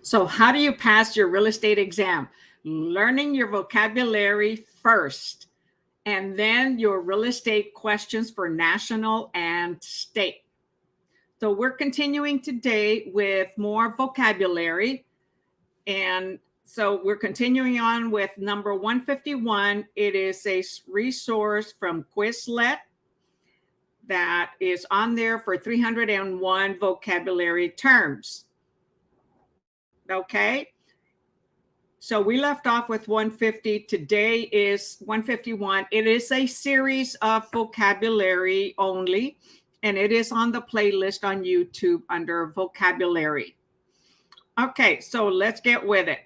So how do you pass your real estate exam? Learning your vocabulary first, and then your real estate questions for national and state. So we're continuing today with more vocabulary. And so we're continuing on with number 151. It is a resource from Quizlet that is on there for 301 vocabulary terms. Okay. So we left off with 150. Today is 151. It is a series of vocabulary only, and it is on the playlist on YouTube under vocabulary. Okay, so let's get with it.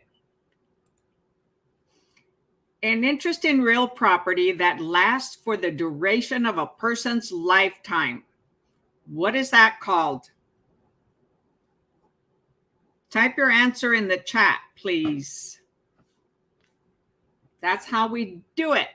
An interest in real property that lasts for the duration of a person's lifetime. What is that called? Type your answer in the chat, please. That's how we do it.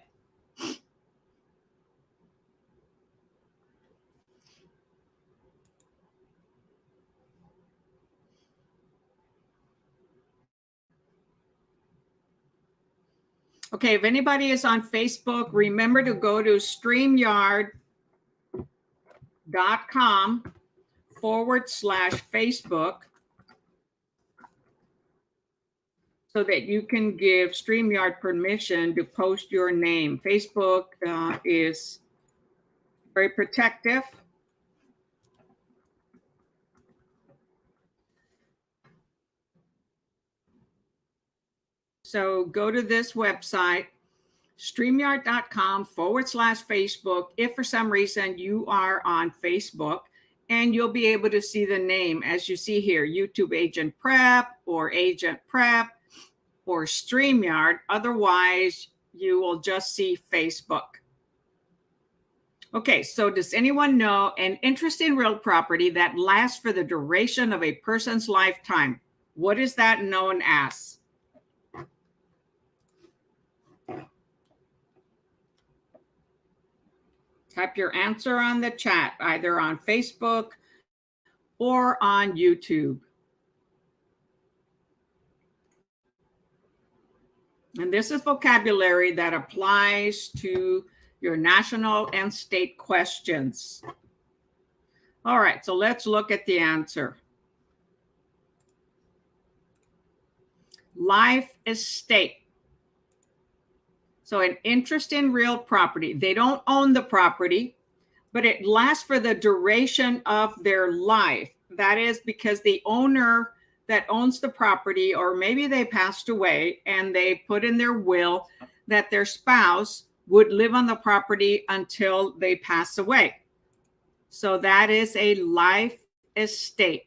Okay, if anybody is on Facebook, remember to go to StreamYard.com/Facebook so that you can give StreamYard permission to post your name. Facebook is very protective. So go to this website, StreamYard.com/Facebook, if for some reason you are on Facebook, and you'll be able to see the name as you see here, YouTube AgentPrep or AgentPrep or StreamYard. Otherwise, you will just see Facebook. Okay, so does anyone know an interest in real property that lasts for the duration of a person's lifetime? What is that known as? Type your answer on the chat, either on Facebook or on YouTube. And this is vocabulary that applies to your national and state questions. All right, so let's look at the answer. Life estate. So an interest in real property. They don't own the property, but it lasts for the duration of their life. That is because the owner that owns the property, or maybe they passed away and they put in their will that their spouse would live on the property until they pass away. So that is a life estate.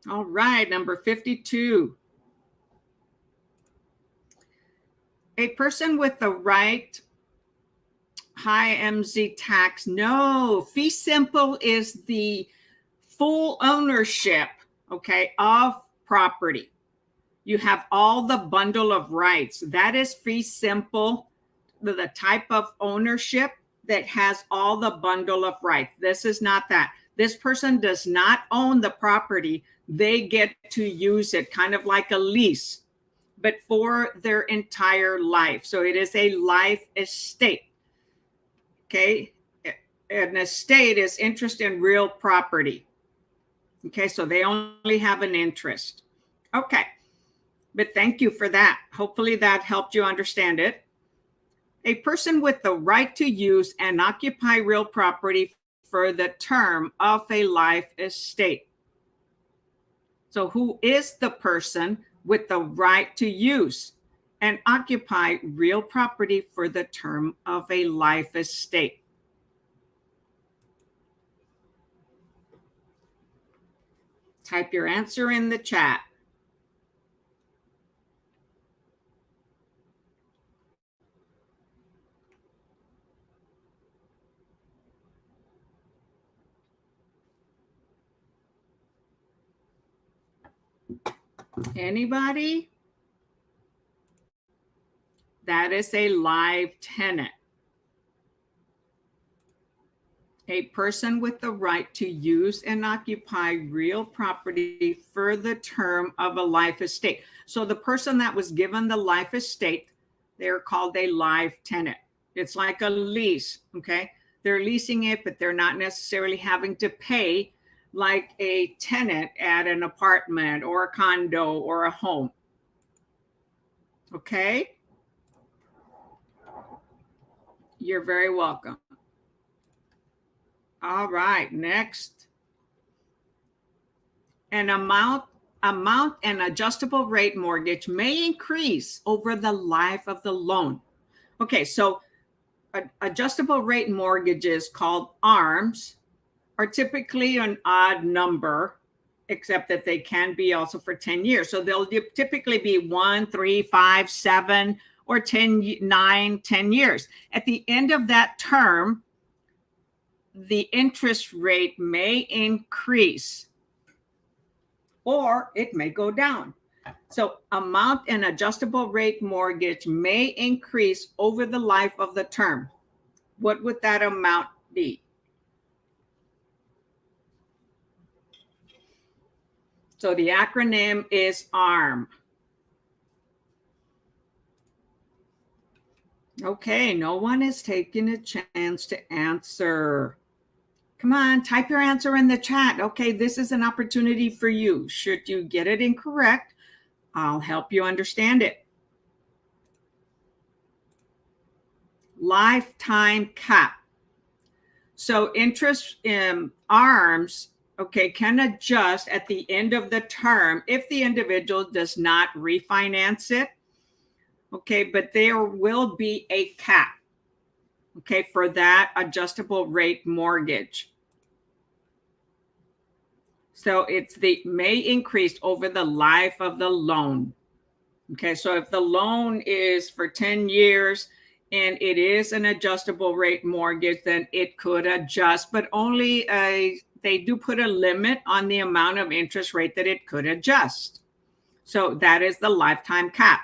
All right, number 52. A person with the right high MZ tax. No, fee simple is the full ownership, okay, of property. You have all the bundle of rights. That is fee simple, the type of ownership that has all the bundle of rights. This is not that. This person does not own the property. They get to use it kind of like a lease, but for their entire life. So it is a life estate. Okay. An estate is interest in real property. Okay. So they only have an interest. Okay. But thank you for that. Hopefully that helped you understand it. A person with the right to use and occupy real property for the term of a life estate. So who is the person with the right to use and occupy real property for the term of a life estate? Type your answer in the chat. Anybody? That is a live tenant. A person with the right to use and occupy real property for the term of a life estate. So the person that was given the life estate, they're called a life tenant. It's like a lease, okay? They're leasing it, but they're not necessarily having to pay like a tenant at an apartment or a condo or a home. Okay? You're very welcome. All right, next. An amount and adjustable rate mortgage may increase over the life of the loan. Okay, so adjustable rate mortgages called ARMs are typically an odd number, except that they can be also for 10 years. So they'll typically be 1, 3, 5, 7, or 10, 9, 10 years. At the end of that term, the interest rate may increase or it may go down. So amount and adjustable rate mortgage may increase over the life of the term. What would that amount be? So the acronym is ARM. Okay, no one is taking a chance to answer. Come on, type your answer in the chat. Okay, this is an opportunity for you. Should you get it incorrect, I'll help you understand it. Lifetime cap. So interest in ARMs, okay, can adjust at the end of the term if the individual does not refinance it. Okay, but there will be a cap, okay, for that adjustable rate mortgage. So it's the may increase over the life of the loan. Okay, so if the loan is for 10 years and it is an adjustable rate mortgage, then it could adjust, but only they do put a limit on the amount of interest rate that it could adjust. So that is the lifetime cap.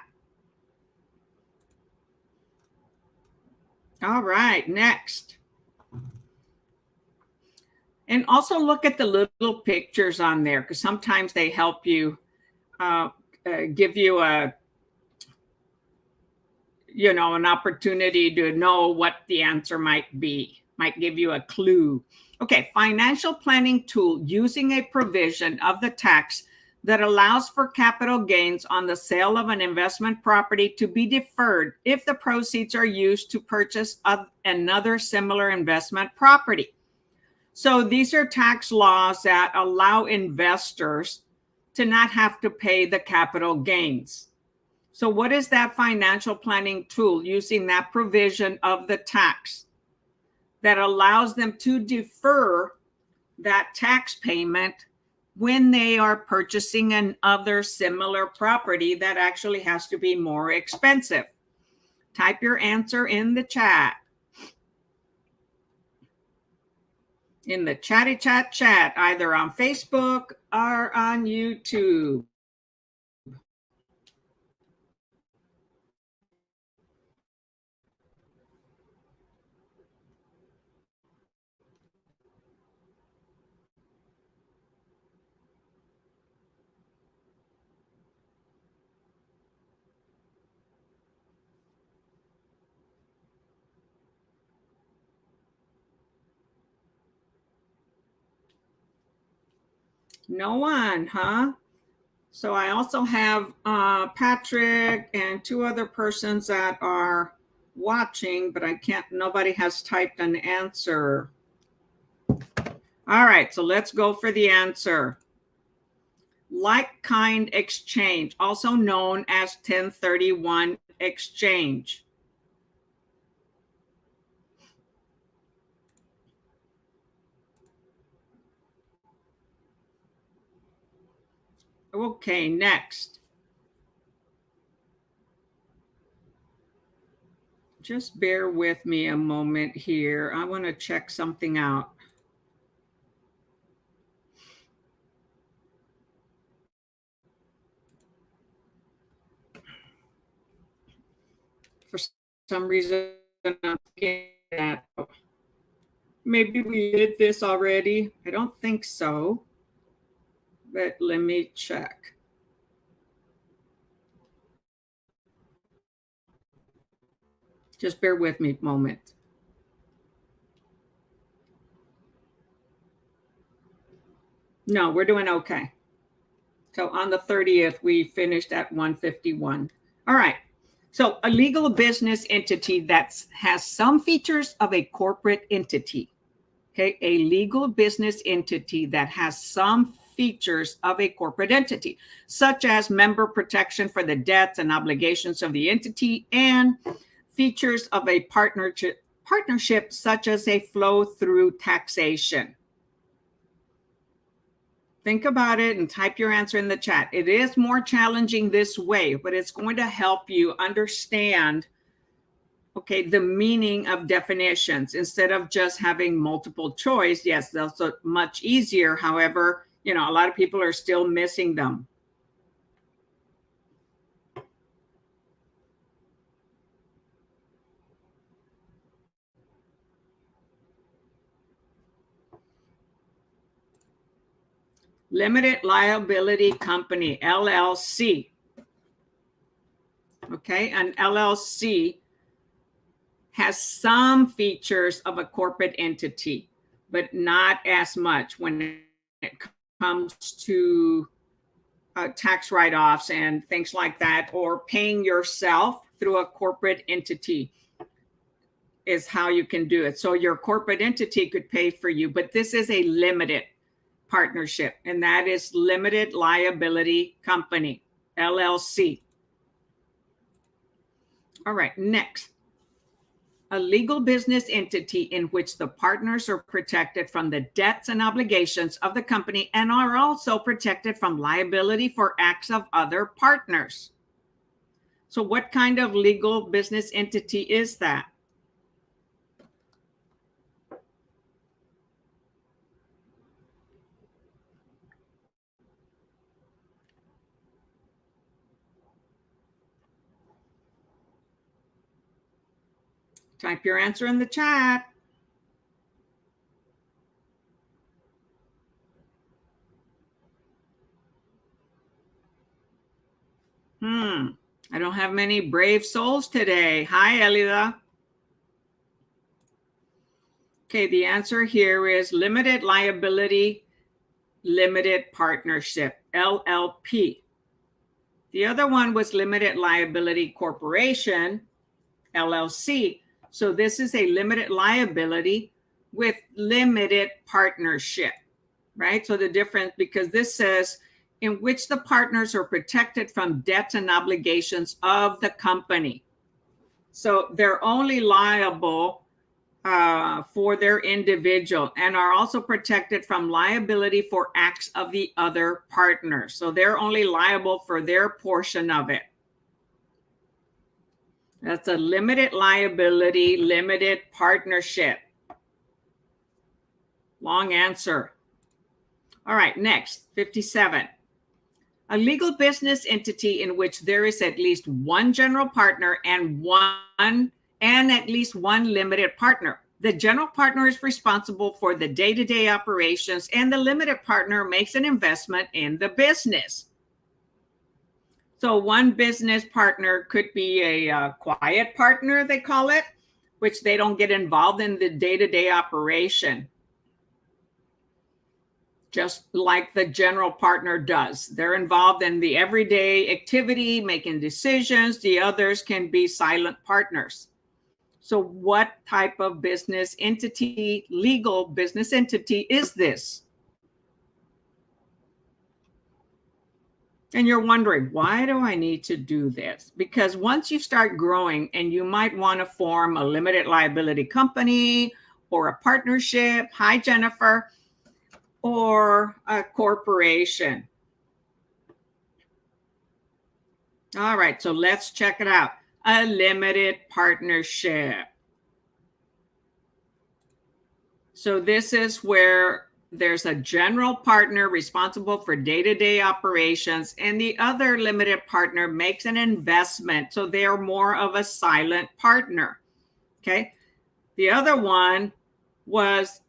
All right, next. And also look at the little pictures on there, because sometimes they help you give you an opportunity to know what the answer might be, might give you a clue. Okay, financial planning tool using a provision of the tax that allows for capital gains on the sale of an investment property to be deferred if the proceeds are used to purchase another similar investment property. So these are tax laws that allow investors to not have to pay the capital gains. So what is that financial planning tool using that provision of the tax that allows them to defer that tax payment when they are purchasing another similar property that actually has to be more expensive? Type your answer in the chat. In the chatty chat, either on Facebook or on YouTube. No one, huh? So I also have Patrick and 2 other persons that are watching, but nobody has typed an answer. All right, so let's go for the answer. Like-kind exchange, also known as 1031 exchange. Okay, next. Just bear with me a moment here. I want to check something out. For some reason, I'm looking at Maybe we did this already. I don't think so, but let me check. Just bear with me a moment. No, we're doing okay. So on the 30th, we finished at 151. All right. So a legal business entity that has some features of a corporate entity. Okay, a legal business entity that has some features of a corporate entity, such as member protection for the debts and obligations of the entity, and features of a partnership such as a flow through taxation. Think about it and type your answer in the chat. It is more challenging this way, but it's going to help you understand, okay, the meaning of definitions instead of just having multiple choice. Yes, that's much easier. However, a lot of people are still missing them. Limited liability company, LLC. Okay, an LLC has some features of a corporate entity, but not as much when it comes to tax write-offs and things like that, or paying yourself through a corporate entity is how you can do it. So your corporate entity could pay for you, but this is a limited partnership, and that is limited liability company, LLC. All right, next. A legal business entity in which the partners are protected from the debts and obligations of the company and are also protected from liability for acts of other partners. So what kind of legal business entity is that? Type your answer in the chat. I don't have many brave souls today. Hi, Elida. Okay, the answer here is limited liability, limited partnership, LLP. The other one was limited liability corporation, LLC. So this is a limited liability with limited partnership, right? So the difference, because this says in which the partners are protected from debts and obligations of the company. So they're only liable for their individual and are also protected from liability for acts of the other partners. So they're only liable for their portion of it. That's a limited liability, limited partnership. Long answer. All right, next, 57. A legal business entity in which there is at least one general partner and at least one limited partner. The general partner is responsible for the day-to-day operations, and the limited partner makes an investment in the business. So one business partner could be a quiet partner, they call it, which they don't get involved in the day-to-day operation, just like the general partner does. They're involved in the everyday activity, making decisions. The others can be silent partners. So what type of business entity, legal business entity is this? And you're wondering, why do I need to do this? Because once you start growing and you might want to form a limited liability company or a partnership, hi Jennifer, or a corporation. All right, so let's check it out. A limited partnership. So this is where there's a general partner responsible for day-to-day operations, and the other limited partner makes an investment. So they're more of a silent partner. Okay. The other one was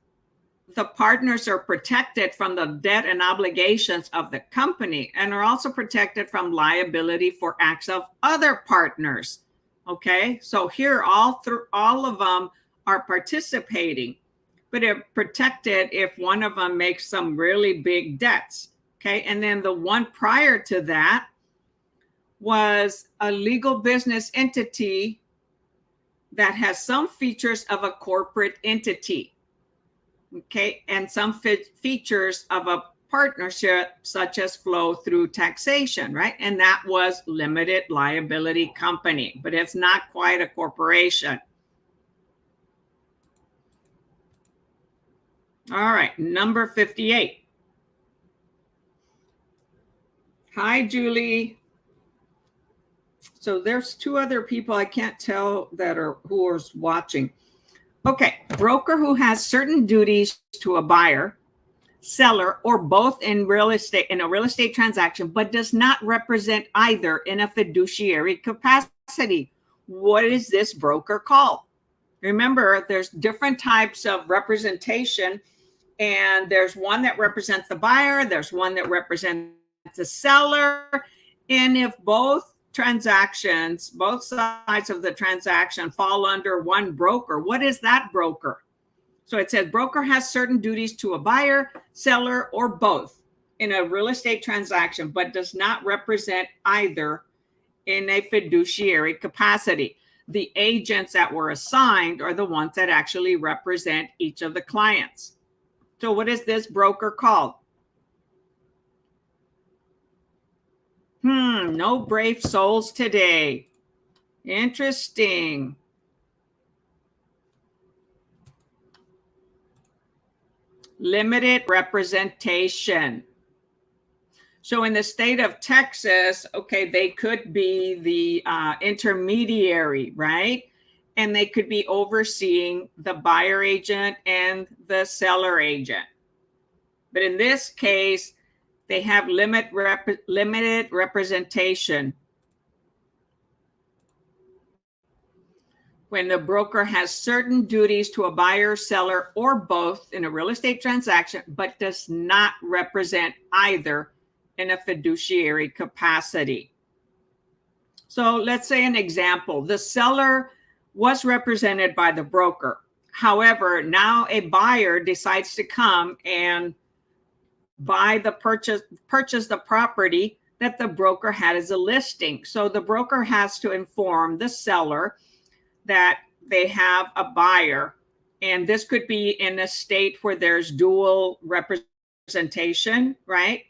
the partners are protected from the debt and obligations of the company and are also protected from liability for acts of other partners. Okay, so here all of them are participating, but they're protected if one of them makes some really big debts. Okay, and then the one prior to that was a legal business entity that has some features of a corporate entity. Okay, and some features of a partnership, such as flow through taxation, right? And that was limited liability company, but it's not quite a corporation. All right, number 58. Hi, Julie. So there's two other people I can't tell that are who are watching. Okay, broker who has certain duties to a buyer, seller, or both in a real estate transaction, but does not represent either in a fiduciary capacity. What is this broker called? Remember, there's different types of representation, and there's one that represents the buyer, there's one that represents the seller, and if both transactions, both sides of the transaction fall under one broker, what is that broker? So it says broker has certain duties to a buyer, seller, or both in a real estate transaction, but does not represent either in a fiduciary capacity. The agents that were assigned are the ones that actually represent each of the clients. So what is this broker called? No brave souls today. Interesting. Limited representation. So in the state of Texas, okay, they could be the intermediary, right? And they could be overseeing the buyer agent and the seller agent. But in this case, they have limited representation. When the broker has certain duties to a buyer, seller, or both in a real estate transaction, but does not represent either in a fiduciary capacity. So let's say an example, the seller was represented by the broker. However, now a buyer decides to come and buy the purchase the property that the broker had as a listing. So the broker has to inform the seller that they have a buyer, and this could be in a state where there's dual representation, right?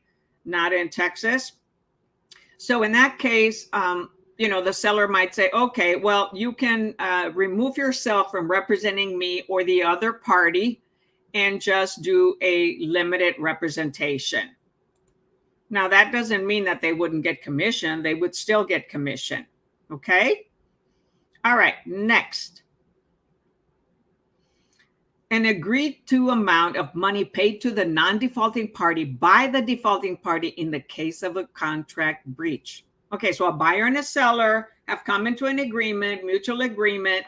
Not in Texas. So in that case, the seller might say, okay, well, you can remove yourself from representing me or the other party and just do a limited representation. Now, that doesn't mean that they wouldn't get commission. They would still get commission. Okay? All right, next. An agreed to amount of money paid to the non-defaulting party by the defaulting party in the case of a contract breach. Okay, so a buyer and a seller have come into an agreement, mutual agreement,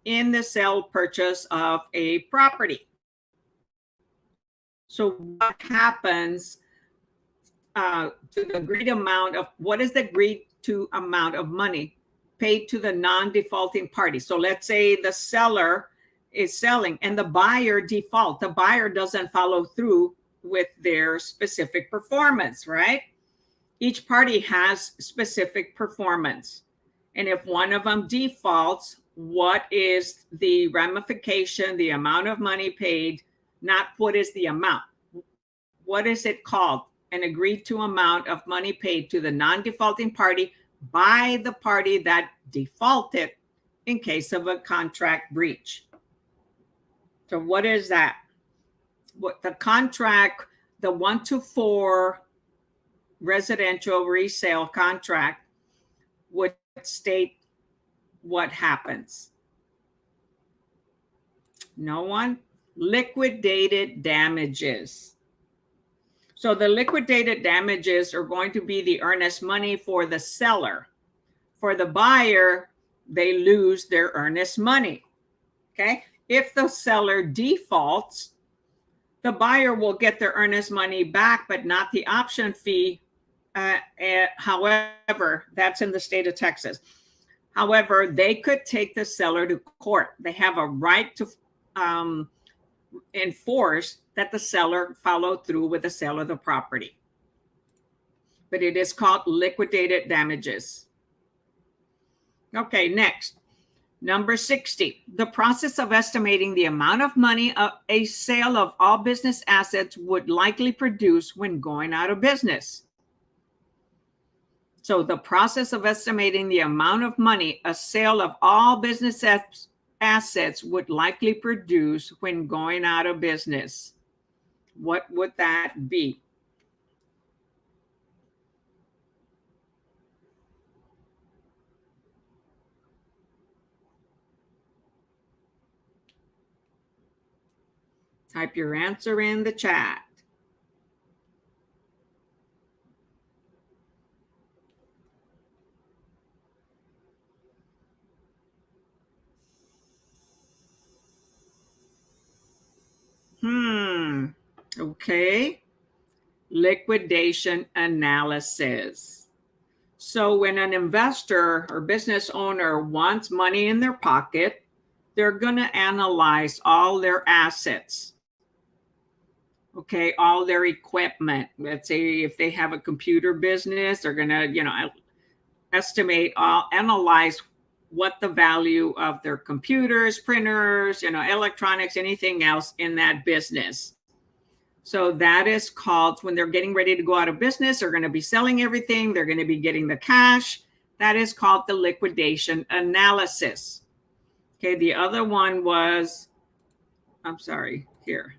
in the sale purchase of a property. So what happens to the agreed amount of, what is the agreed to amount of money paid to the non-defaulting party? So let's say the seller is selling and the buyer default. The buyer doesn't follow through with their specific performance, right? Each party has specific performance. And if one of them defaults, what is the ramification, the amount of money paid, not what is the amount? What is it called? An agreed to amount of money paid to the non-defaulting party by the party that defaulted in case of a contract breach. So what is that? What the contract, the 1-4 residential resale contract would state what happens. No one? Liquidated damages. So the liquidated damages are going to be the earnest money for the seller. For the buyer, they lose their earnest money. Okay. If the seller defaults, the buyer will get their earnest money back, but not the option fee. However, that's in the state of Texas. However, they could take the seller to court. They have a right to enforce that the seller followed through with the sale of the property. But it is called liquidated damages. Okay, next. Number 60, the process of estimating the amount of money a sale of all business assets would likely produce when going out of business. So the process of estimating the amount of money a sale of all business assets would likely produce when going out of business. What would that be? Type your answer in the chat. Okay. Liquidation analysis. So when an investor or business owner wants money in their pocket, they're going to analyze all their assets. Okay, all their equipment. Let's say if they have a computer business, they're going to, analyze what the value of their computers, printers, electronics, anything else in that business. So that is called, when they're getting ready to go out of business, they're going to be selling everything. They're going to be getting the cash. That is called the liquidation analysis. Okay, the other one was, I'm sorry, here.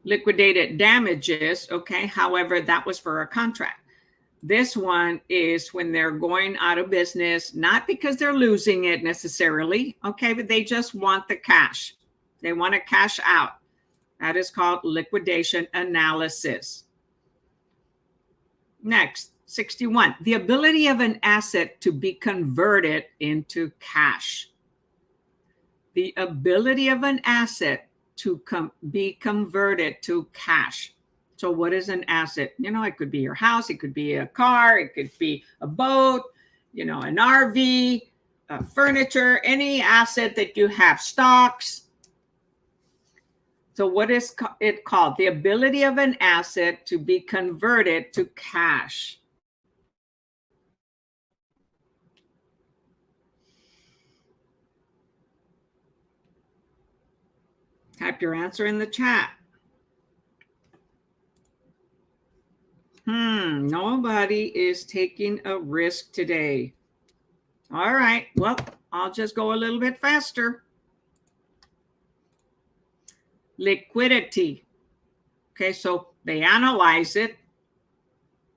Liquidated damages, okay, however, that was for a contract. This one is when they're going out of business, not because they're losing it necessarily, okay, but they just want the cash. They want to cash out. That is called liquidation analysis. Next, 61, the ability of an asset to be converted into cash. The ability of an asset to be converted to cash. So what is an asset? It could be your house, it could be a car, it could be a boat, an RV, furniture, any asset that you have, stocks. So what is it called? The ability of an asset to be converted to cash. Type your answer in the chat. Nobody is taking a risk today. All right, well, I'll just go a little bit faster. Liquidity. Okay, so they analyze it.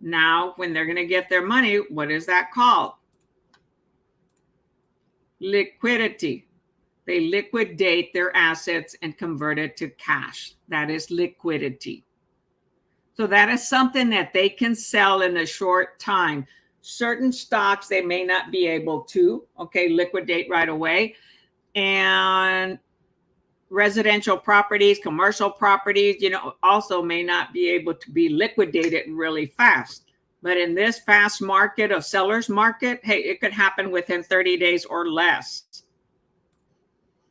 Now, when they're going to get their money, what is that called? Liquidity. They liquidate their assets and convert it to cash. That is liquidity. So that is something that they can sell in a short time. Certain stocks, they may not be able to, liquidate right away. And residential properties, commercial properties, also may not be able to be liquidated really fast. But in this fast market of seller's market, hey, it could happen within 30 days or less.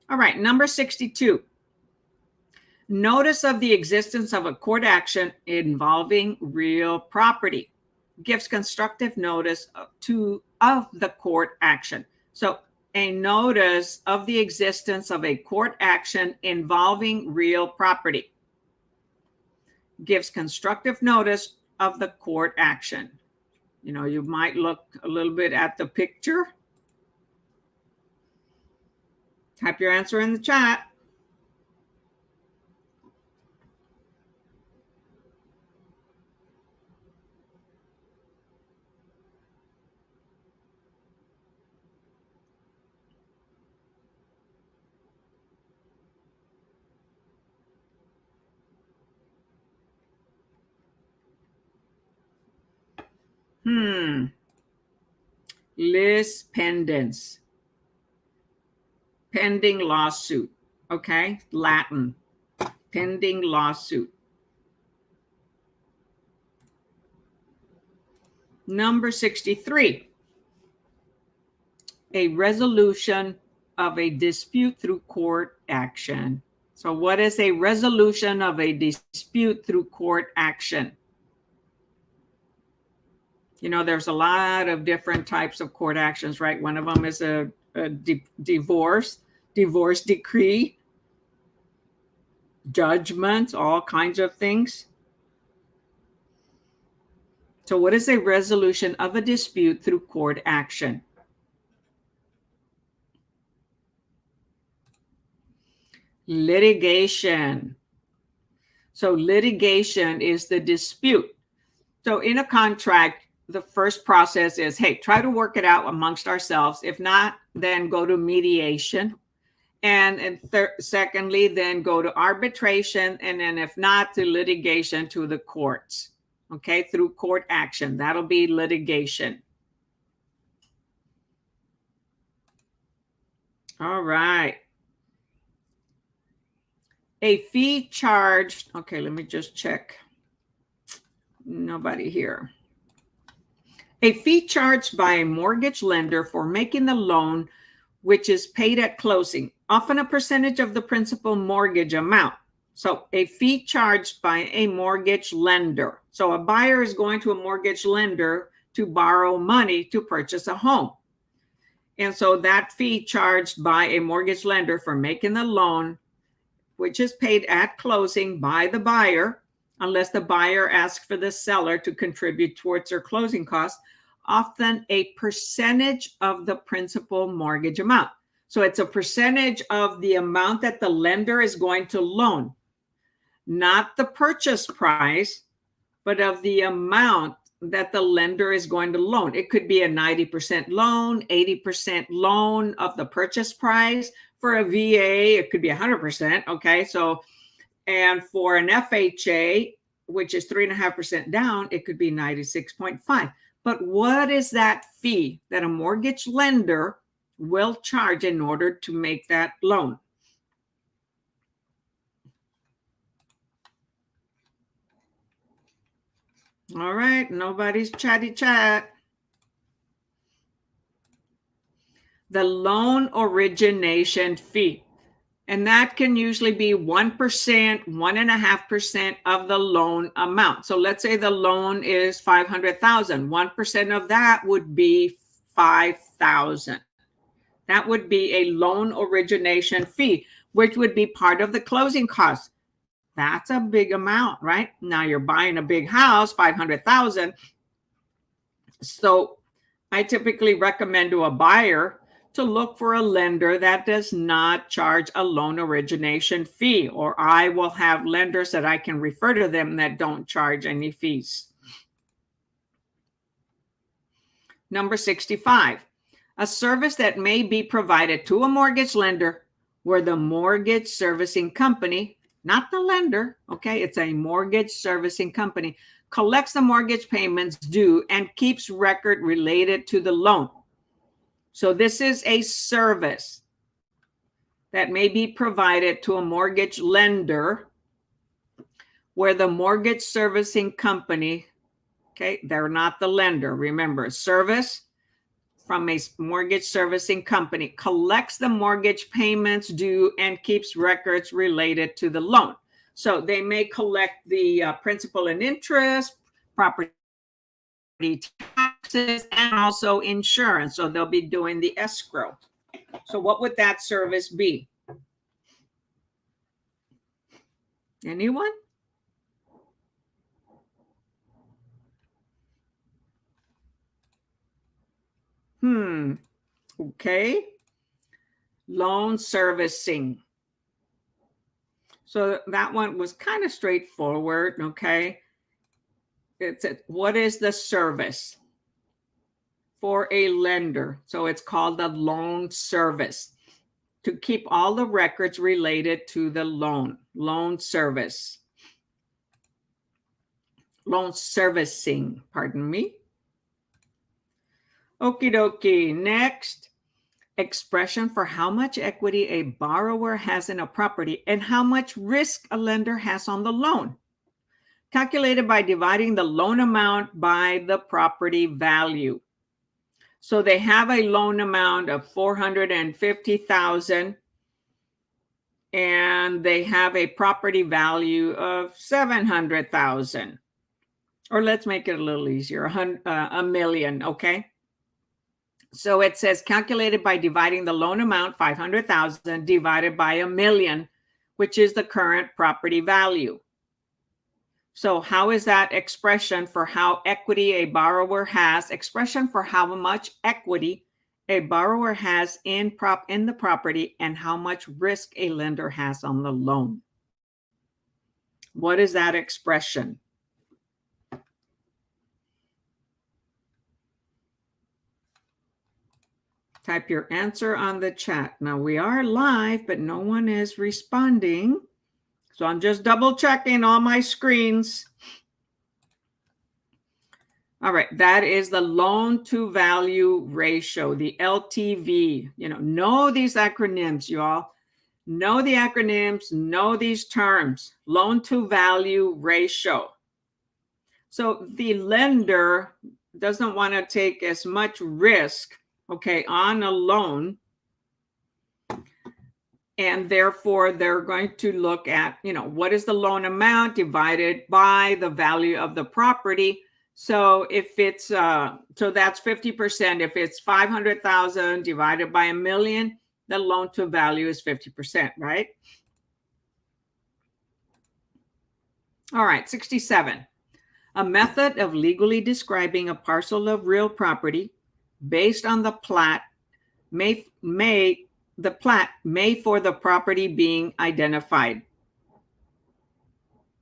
All right, number 62. Notice of the existence of a court action involving real property. Gives constructive notice of the court action. So a notice of the existence of a court action involving real property. Gives constructive notice of the court action. You might look a little bit at the picture. Type your answer in the chat. Lis pendens. Pending lawsuit. Okay, Latin. Pending lawsuit. Number 63. A resolution of a dispute through court action. So what is a resolution of a dispute through court action? You know, there's a lot of different types of court actions, right? One of them is a divorce decree, judgments, all kinds of things. So what is a resolution of a dispute through court action? Litigation. So litigation is the dispute. So in a contract, the first process is, hey, try to work it out amongst ourselves. If not, then go to mediation. And secondly, then go to arbitration. And then if not, to litigation to the courts. Okay, through court action. That'll be litigation. All right. A fee charged. Okay, let me just check. Nobody here. A fee charged by a mortgage lender for making the loan, which is paid at closing, often a percentage of the principal mortgage amount. So a fee charged by a mortgage lender. So a buyer is going to a mortgage lender to borrow money to purchase a home. And so that fee charged by a mortgage lender for making the loan, which is paid at closing by the buyer, unless the buyer asks for the seller to contribute towards their closing costs, often a percentage of the principal mortgage amount. So it's a percentage of the amount that the lender is going to loan, not the purchase price, but of the amount that the lender is going to loan. It could be a 90% loan, 80% loan of the purchase price. For a VA, it could be 100%. Okay, so, and for an FHA, which is 3.5% down, it could be 96.5. But what is that fee that a mortgage lender will charge in order to make that loan? All right, nobody's chatty chat. The loan origination fee. And that can usually be 1%, 1.5% of the loan amount. So let's say the loan is $500,000. 1% of that would be $5,000. That would be a loan origination fee, which would be part of the closing costs. That's a big amount, right? Now you're buying a big house, $500,000. So I typically recommend to a buyer to look for a lender that does not charge a loan origination fee, or I will have lenders that I can refer to them that don't charge any fees. Number 65, a service that may be provided to a mortgage lender where the mortgage servicing company, not the lender, okay, it's a mortgage servicing company, collects the mortgage payments due and keeps record related to the loan. So this is a service that may be provided to a mortgage lender where the mortgage servicing company, okay, they're not the lender. Remember, service from a mortgage servicing company collects the mortgage payments due and keeps records related to the loan. So they may collect the principal and interest, property taxes, and also insurance. So they'll be doing the escrow. So what would that service be? Anyone? Okay. Loan servicing. So that one was kind of straightforward, okay? It's what is the service for a lender? So it's called a loan service, to keep all the records related to the loan service. Loan servicing, pardon me. Okie dokie. Next, expression for how much equity a borrower has in a property and how much risk a lender has on the loan. Calculated by dividing the loan amount by the property value. So they have a loan amount of $450,000 and they have a property value of $700,000. Or let's make it a little easier, a million, okay? So it says calculated by dividing the loan amount, 500,000, divided by a million, which is the current property value. So how is that expression for how equity a borrower has, expression for how much equity a borrower has in the property and how much risk a lender has on the loan? What is that expression? Type your answer on the chat. Now we are live, but no one is responding. So I'm just double checking all my screens. All right, that is the loan to value ratio, the LTV. Know these acronyms, y'all. Know the acronyms, know these terms. Loan to value ratio. So the lender doesn't want to take as much risk, okay, on a loan. And therefore, they're going to look at, what is the loan amount divided by the value of the property. So if it's, so that's 50%. If it's 500,000 divided by a million, the loan to value is 50%, right? All right, 67. A method of legally describing a parcel of real property based on the plat may for the property being identified.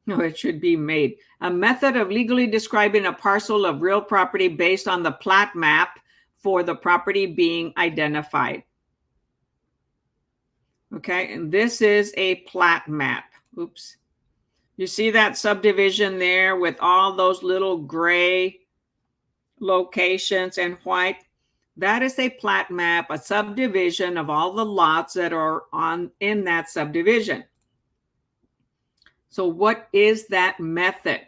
No, it should be made. A method of legally describing a parcel of real property based on the plat map for the property being identified. Okay, and this is a plat map. Oops. You see that subdivision there with all those little gray locations and white? That is a plat map, a subdivision of all the lots that are in that subdivision. So what is that method,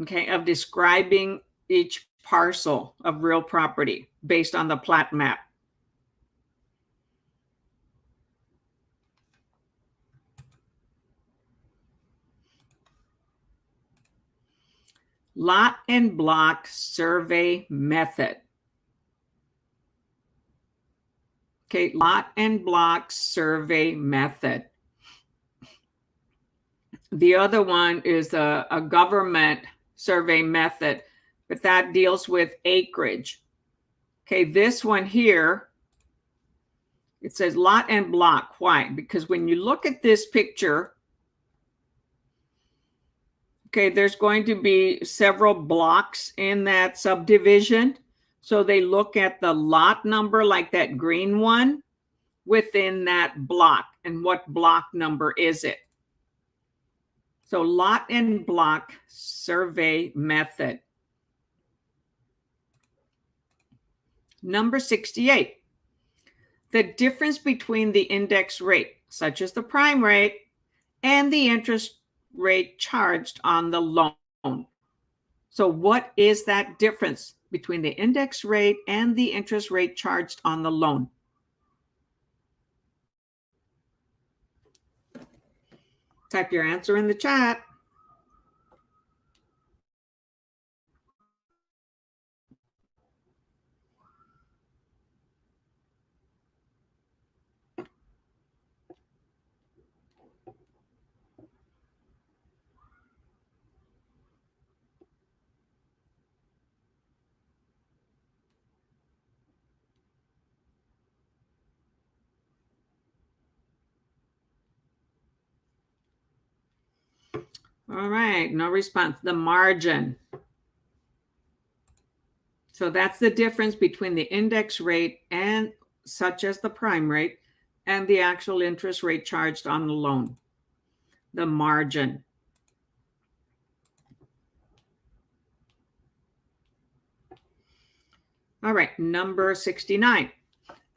okay, of describing each parcel of real property based on the plat map? Lot and block survey method. Okay, lot and block survey method. The other one is a government survey method, but that deals with acreage. Okay, this one here, it says lot and block. Why? Because when you look at this picture, okay, there's going to be several blocks in that subdivision. So they look at the lot number, like that green one, within that block. And what block number is it? So lot and block survey method. Number 68. The difference between the index rate, such as the prime rate, and the interest rate charged on the loan. So what is that difference between the index rate and the interest rate charged on the loan? Type your answer in the chat. All right, no response. The margin. So that's the difference between the index rate, and such as the prime rate, and the actual interest rate charged on the loan. The margin. All right, number 69.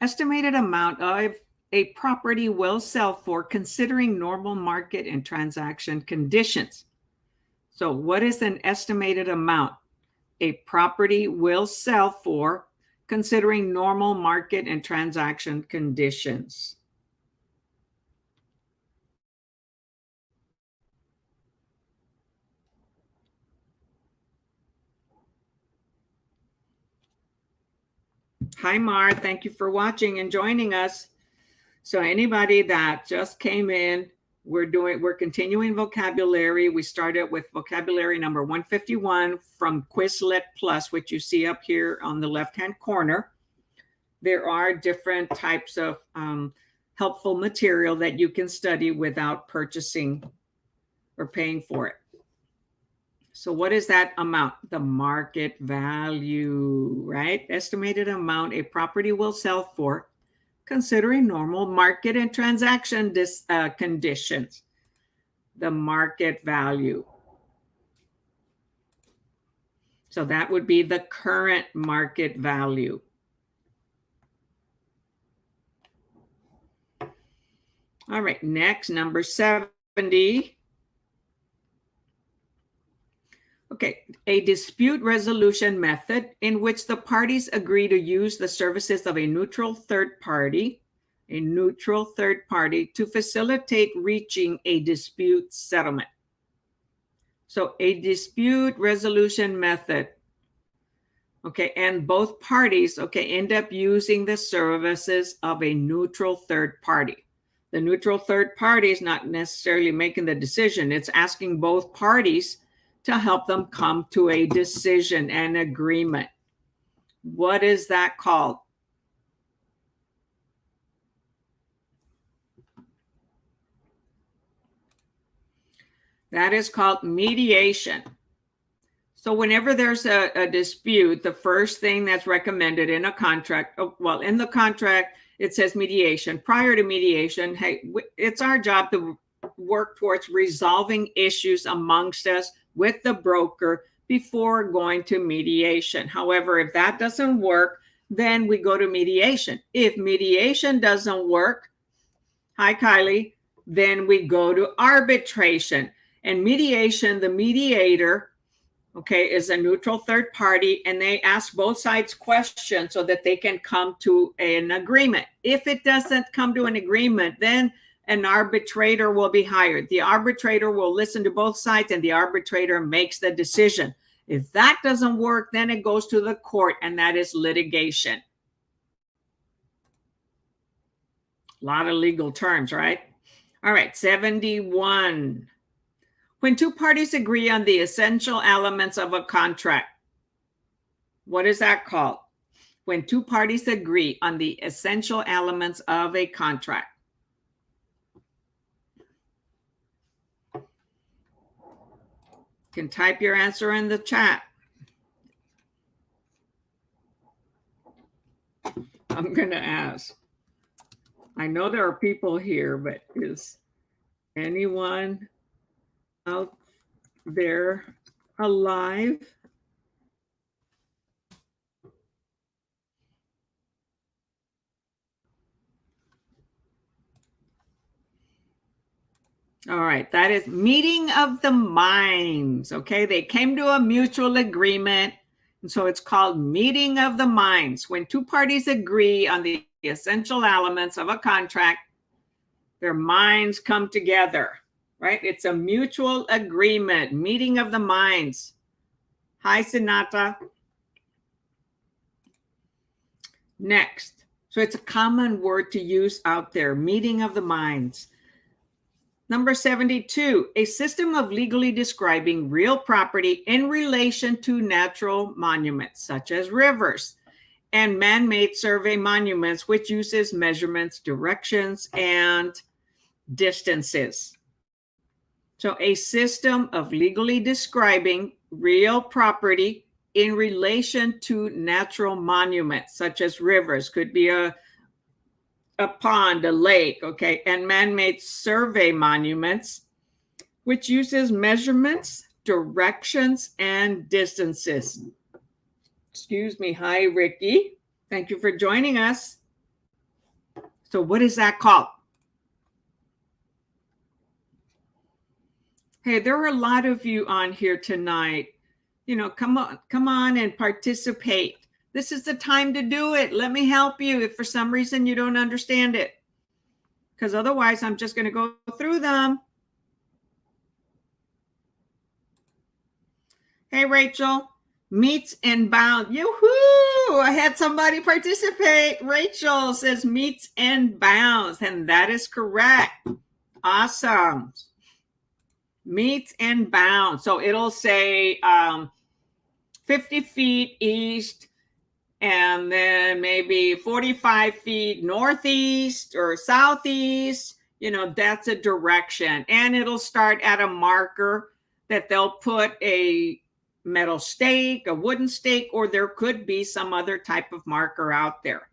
Estimated amount of a property will sell for considering normal market and transaction conditions. So what is an estimated amount a property will sell for considering normal market and transaction conditions? Hi, Mar. Thank you for watching and joining us. So anybody that just came in, we're continuing vocabulary. We started with vocabulary number 151 from Quizlet Plus, which you see up here on the left-hand corner. There are different types of helpful material that you can study without purchasing or paying for it. So what is that amount? The market value, right? Estimated amount a property will sell for considering normal market and transaction conditions. The market value. So that would be the current market value. All right, next, number 70. Okay, a dispute resolution method in which the parties agree to use the services of a neutral third party to facilitate reaching a dispute settlement. So a dispute resolution method, okay, and both parties, okay, end up using the services of a neutral third party. The neutral third party is not necessarily making the decision. It's asking both parties to help them come to a decision and agreement. What is that called? That is called mediation. So whenever there's a dispute, the first thing that's recommended in a contract, well, in the contract, it says mediation. Prior to mediation, hey, it's our job to work towards resolving issues amongst us with the broker before going to mediation. However, if that doesn't work, then we go to mediation. If mediation doesn't work, hi, Kylie, then we go to arbitration. And mediation, the mediator, okay, is a neutral third party, and they ask both sides questions so that they can come to an agreement. If it doesn't come to an agreement, then an arbitrator will be hired. The arbitrator will listen to both sides, and the arbitrator makes the decision. If that doesn't work, then it goes to the court, and that is litigation. A lot of legal terms, right? All right, 71. When two parties agree on the essential elements of a contract, what is that called? When two parties agree on the essential elements of a contract. You can type your answer in the chat. I'm going to ask. I know there are people here, but is anyone out there alive? All right, that is meeting of the minds. Okay, they came to a mutual agreement, and so it's called meeting of the minds. When two parties agree on the essential elements of a contract, their minds come together, right? It's a mutual agreement, meeting of the minds. Hi, Sinata. Next, so it's a common word to use out there, meeting of the minds. Number 72, a system of legally describing real property in relation to natural monuments, such as rivers and man-made survey monuments, which uses measurements, directions, and distances. So a system of legally describing real property in relation to natural monuments, such as rivers, could be a pond, a lake, okay, and man-made survey monuments, which uses measurements, directions, and distances. Excuse me. Hi, Ricky. Thank you for joining us. So what is that called? Hey, there are a lot of you on here tonight. You know, come on and participate. This is the time to do it. Let me help you if for some reason you don't understand it. Because otherwise, I'm just going to go through them. Hey, Rachel. Meets and bounds. Yoo-hoo! I had somebody participate. Rachel says meets and bounds, and that is correct. Awesome. Meets and bounds. So it'll say 50 feet east, and then maybe 45 feet northeast or southeast. You know, that's a direction. And it'll start at a marker that they'll put a metal stake, a wooden stake, or there could be some other type of marker out there.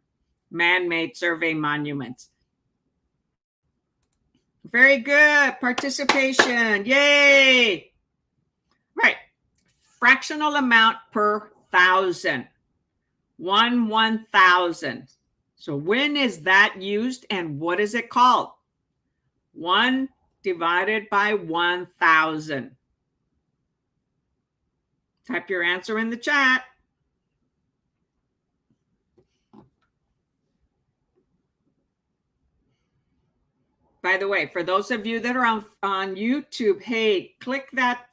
Man-made survey monuments. Very good. Participation. Yay. Right. Fractional amount per thousand. 1/1000. So when is that used and what is it called? 1 divided by 1,000. Type your answer in the chat. By the way, for those of you that are on YouTube, hey, click that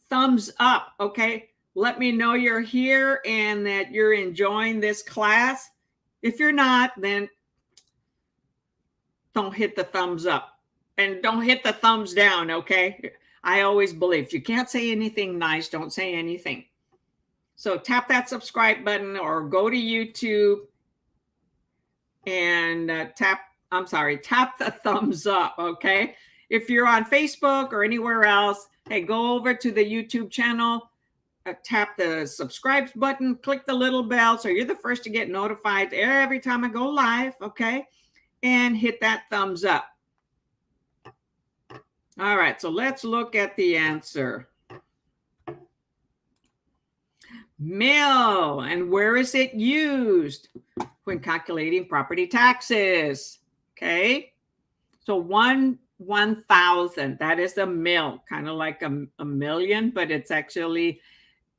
thumbs up, okay? Let me know you're here and that you're enjoying this class. If you're not, then don't hit the thumbs up and don't hit the thumbs down, okay? I always believe if you can't say anything nice, don't say anything. So tap that subscribe button or go to YouTube and tap the thumbs up, okay? If you're on Facebook or anywhere else, hey, go over to the YouTube channel, tap the subscribe button, click the little bell so you're the first to get notified every time I go live, okay? And hit that thumbs up. All right, so let's look at the answer. Mill, and where is it used? When calculating property taxes. Okay, so 1/1000, that is a mill, kind of like a million, but it's actually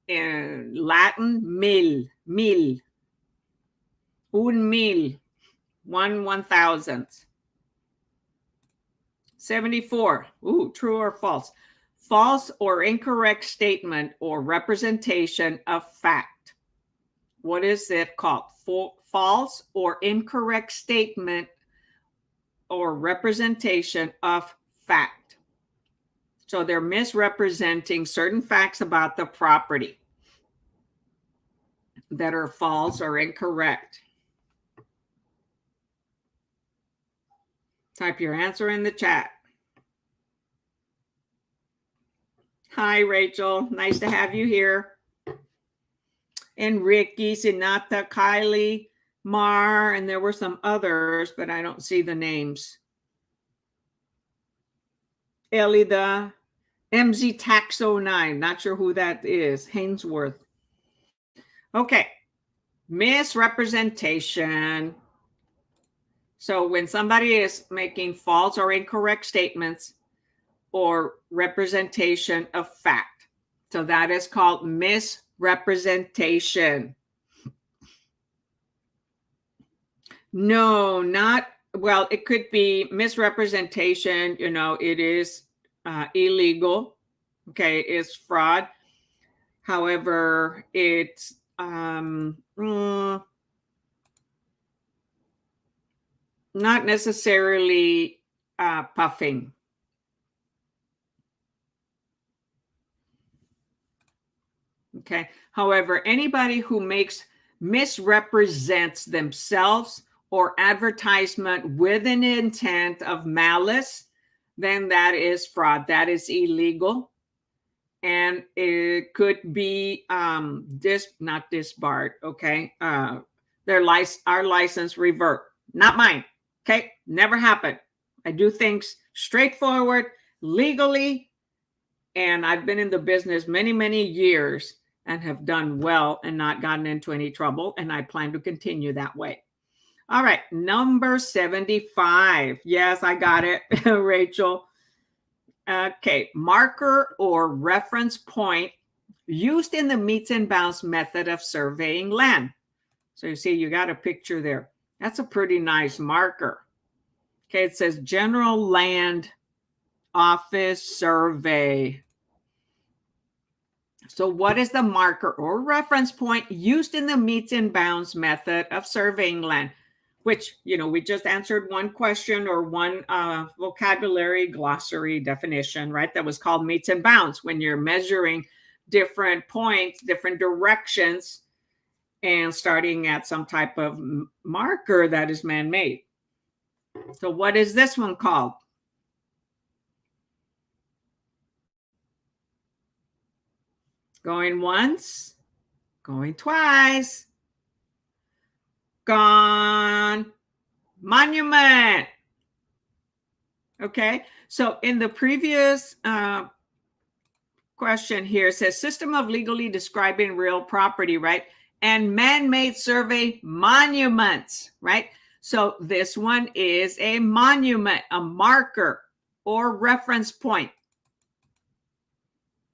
in Latin mil. Un mil, 1/1000. 74. Ooh, true or false? False or incorrect statement or representation of fact. What is it called? False or incorrect statement or representation of fact. So they're misrepresenting certain facts about the property that are false or incorrect. Type your answer in the chat. Hi, Rachel. Nice to have you here. And Ricky, Sinata, Kylie, Mar, and there were some others, but I don't see the names. Elida, MZ Tax 09, not sure who that is. Hainsworth. Okay, misrepresentation. So when somebody is making false or incorrect statements or representation of fact, so that is called misrepresentation. No, not, well, it could be misrepresentation, you know, it is illegal, okay, it's fraud. However, it's not necessarily puffing. Okay, however, anybody who misrepresents themselves or advertisement with an intent of malice, then that is fraud. That is illegal. And it could be not disbarred, okay? Our license revert, not mine, okay? Never happened. I do things straightforward, legally, and I've been in the business many, many years, and have done well and not gotten into any trouble. And I plan to continue that way. All right, number 75. Yes, I got it, Rachel. Okay, marker or reference point used in the meets and bounds method of surveying land. So you see, you got a picture there. That's a pretty nice marker. Okay, it says General Land Office Survey. So what is the marker or reference point used in the meets and bounds method of surveying land? Which, we just answered one question or one vocabulary glossary definition, right? That was called meets and bounds, when you're measuring different points, different directions, and starting at some type of marker that is man-made. So what is this one called? Going once, going twice, gone. Monument. Okay, so in the previous question here, it says system of legally describing real property, right? And man-made survey monuments, right? So this one is a monument, a marker or reference point.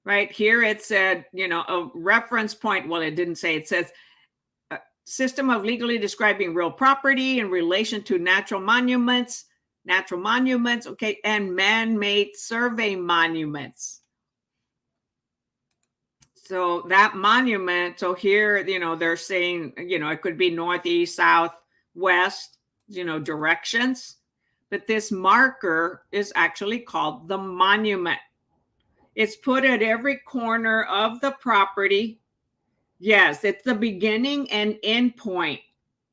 Right here it said, a reference point. Well, it didn't say, it says system of legally describing real property in relation to natural monuments, okay, and man-made survey monuments. So that monument, so here, they're saying, it could be north, east, south, west, directions, but this marker is actually called the monument. It's put at every corner of the property. Yes, it's the beginning and end point.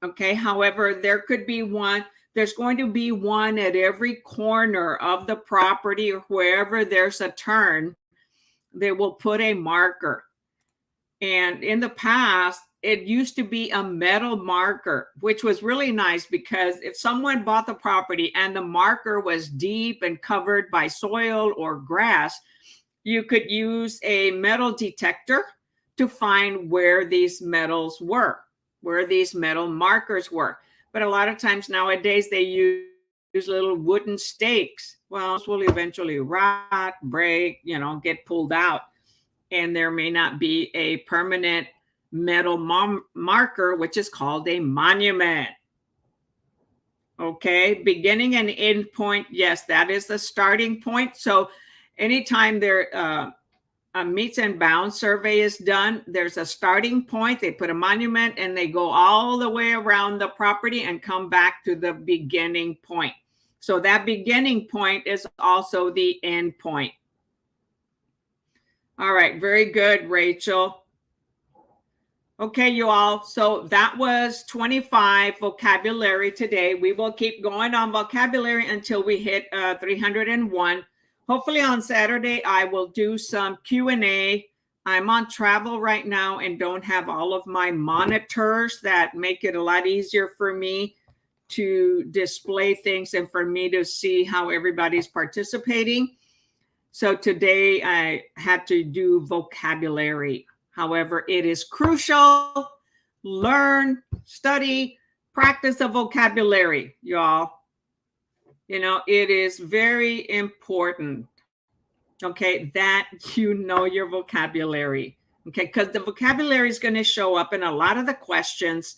Okay, however, there could be one, there's going to be one at every corner of the property, or wherever there's a turn, they will put a marker. And in the past, it used to be a metal marker, which was really nice, because if someone bought the property and the marker was deep and covered by soil or grass, you could use a metal detector to find where these metals were, where these metal markers were. But a lot of times nowadays they use little wooden stakes. Well, this will eventually rot, break, get pulled out. And there may not be a permanent metal marker, which is called a monument. Okay, beginning and end point. Yes, that is the starting point. So anytime there a meets and bounds survey is done, there's a starting point. They put a monument and they go all the way around the property and come back to the beginning point. So that beginning point is also the end point. All right, very good, Rachel. Okay, you all. So that was 25 vocabulary today. We will keep going on vocabulary until we hit 301. Hopefully on Saturday, I will do some Q&A. I'm on travel right now and don't have all of my monitors that make it a lot easier for me to display things and for me to see how everybody's participating. So today I had to do vocabulary. However, it is crucial. Learn, study, practice the vocabulary, y'all. It is very important, okay, that you know your vocabulary, okay, because the vocabulary is going to show up in a lot of the questions.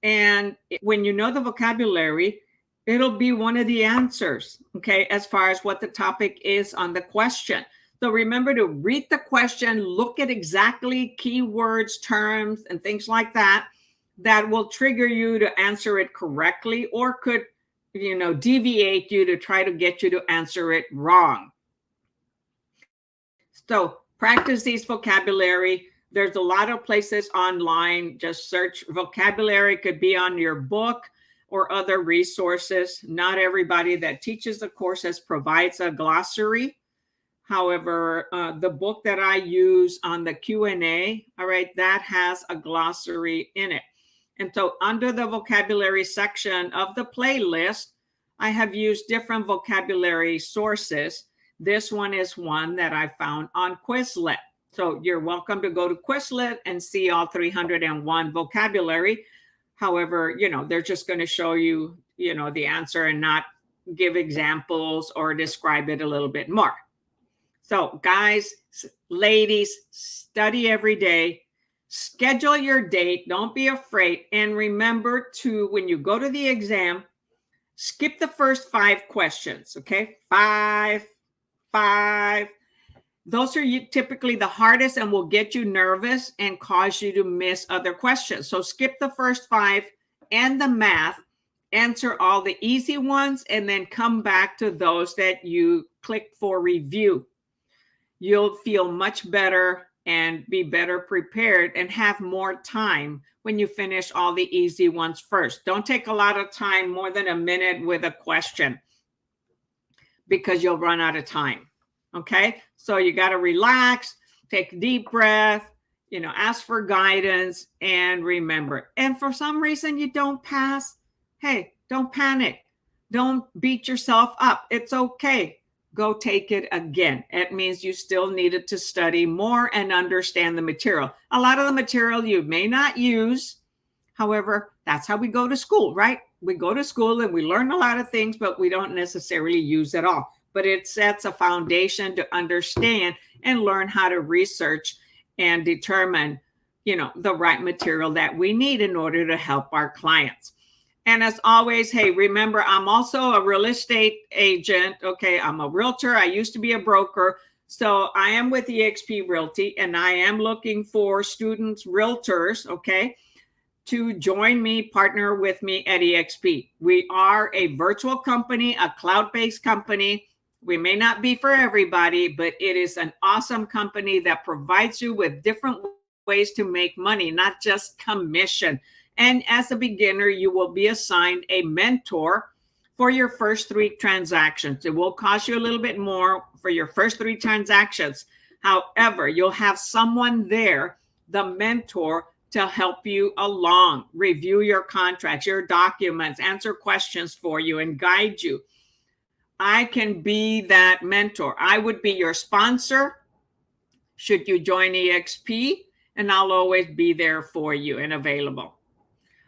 And when you know the vocabulary, it'll be one of the answers, okay, as far as what the topic is on the question. So remember to read the question, look at exactly keywords, terms, and things like that, that will trigger you to answer it correctly, or could, deviate you to try to get you to answer it wrong. So practice these vocabulary. There's a lot of places online. Just search vocabulary. It could be on your book or other resources. Not everybody that teaches the courses provides a glossary. However, the book that I use on the Q&A, all right, that has a glossary in it. And so under the vocabulary section of the playlist, I have used different vocabulary sources. This one is one that I found on Quizlet. So you're welcome to go to Quizlet and see all 301 vocabulary. However, they're just going to show you, the answer and not give examples or describe it a little bit more. So guys, ladies, study every day. Schedule your date. Don't be afraid. And remember to, when you go to the exam, skip the first 5 questions, okay? 5. Those are typically the hardest and will get you nervous and cause you to miss other questions. So skip the first 5 and the math, answer all the easy ones, and then come back to those that you click for review. You'll feel much better and be better prepared and have more time when you finish all the easy ones first. Don't take a lot of time, more than a minute with a question, because you'll run out of time. Okay, so you got to relax, take a deep breath, ask for guidance, and remember. And for some reason you don't pass, hey, don't panic. Don't beat yourself up. It's okay. Go take it again. It means you still needed to study more and understand the material. A lot of the material you may not use. However, that's how we go to school, right? We go to school and we learn a lot of things, but we don't necessarily use it all. But it sets a foundation to understand and learn how to research and determine, the right material that we need in order to help our clients. And as always, hey, remember, I'm also a real estate agent. Okay, I'm a realtor. I used to be a broker. So I am with eXp Realty, and I am looking for students, realtors, okay, to join me, partner with me at eXp. We are a virtual company, a cloud-based company. We may not be for everybody, but it is an awesome company that provides you with different ways to make money, not just commission. And as a beginner, you will be assigned a mentor for your first 3 transactions. It will cost you a little bit more for your first 3 transactions. However, you'll have someone there, the mentor, to help you along, review your contracts, your documents, answer questions for you, and guide you. I can be that mentor. I would be your sponsor should you join eXp, and I'll always be there for you and available.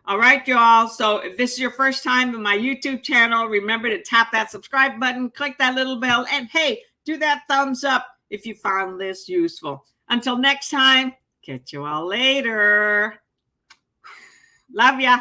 All right, y'all. So if this is your first time in my YouTube channel, remember to tap that subscribe button, click that little bell, and hey, do that thumbs up if you found this useful. Until next time, catch you all later. Love ya.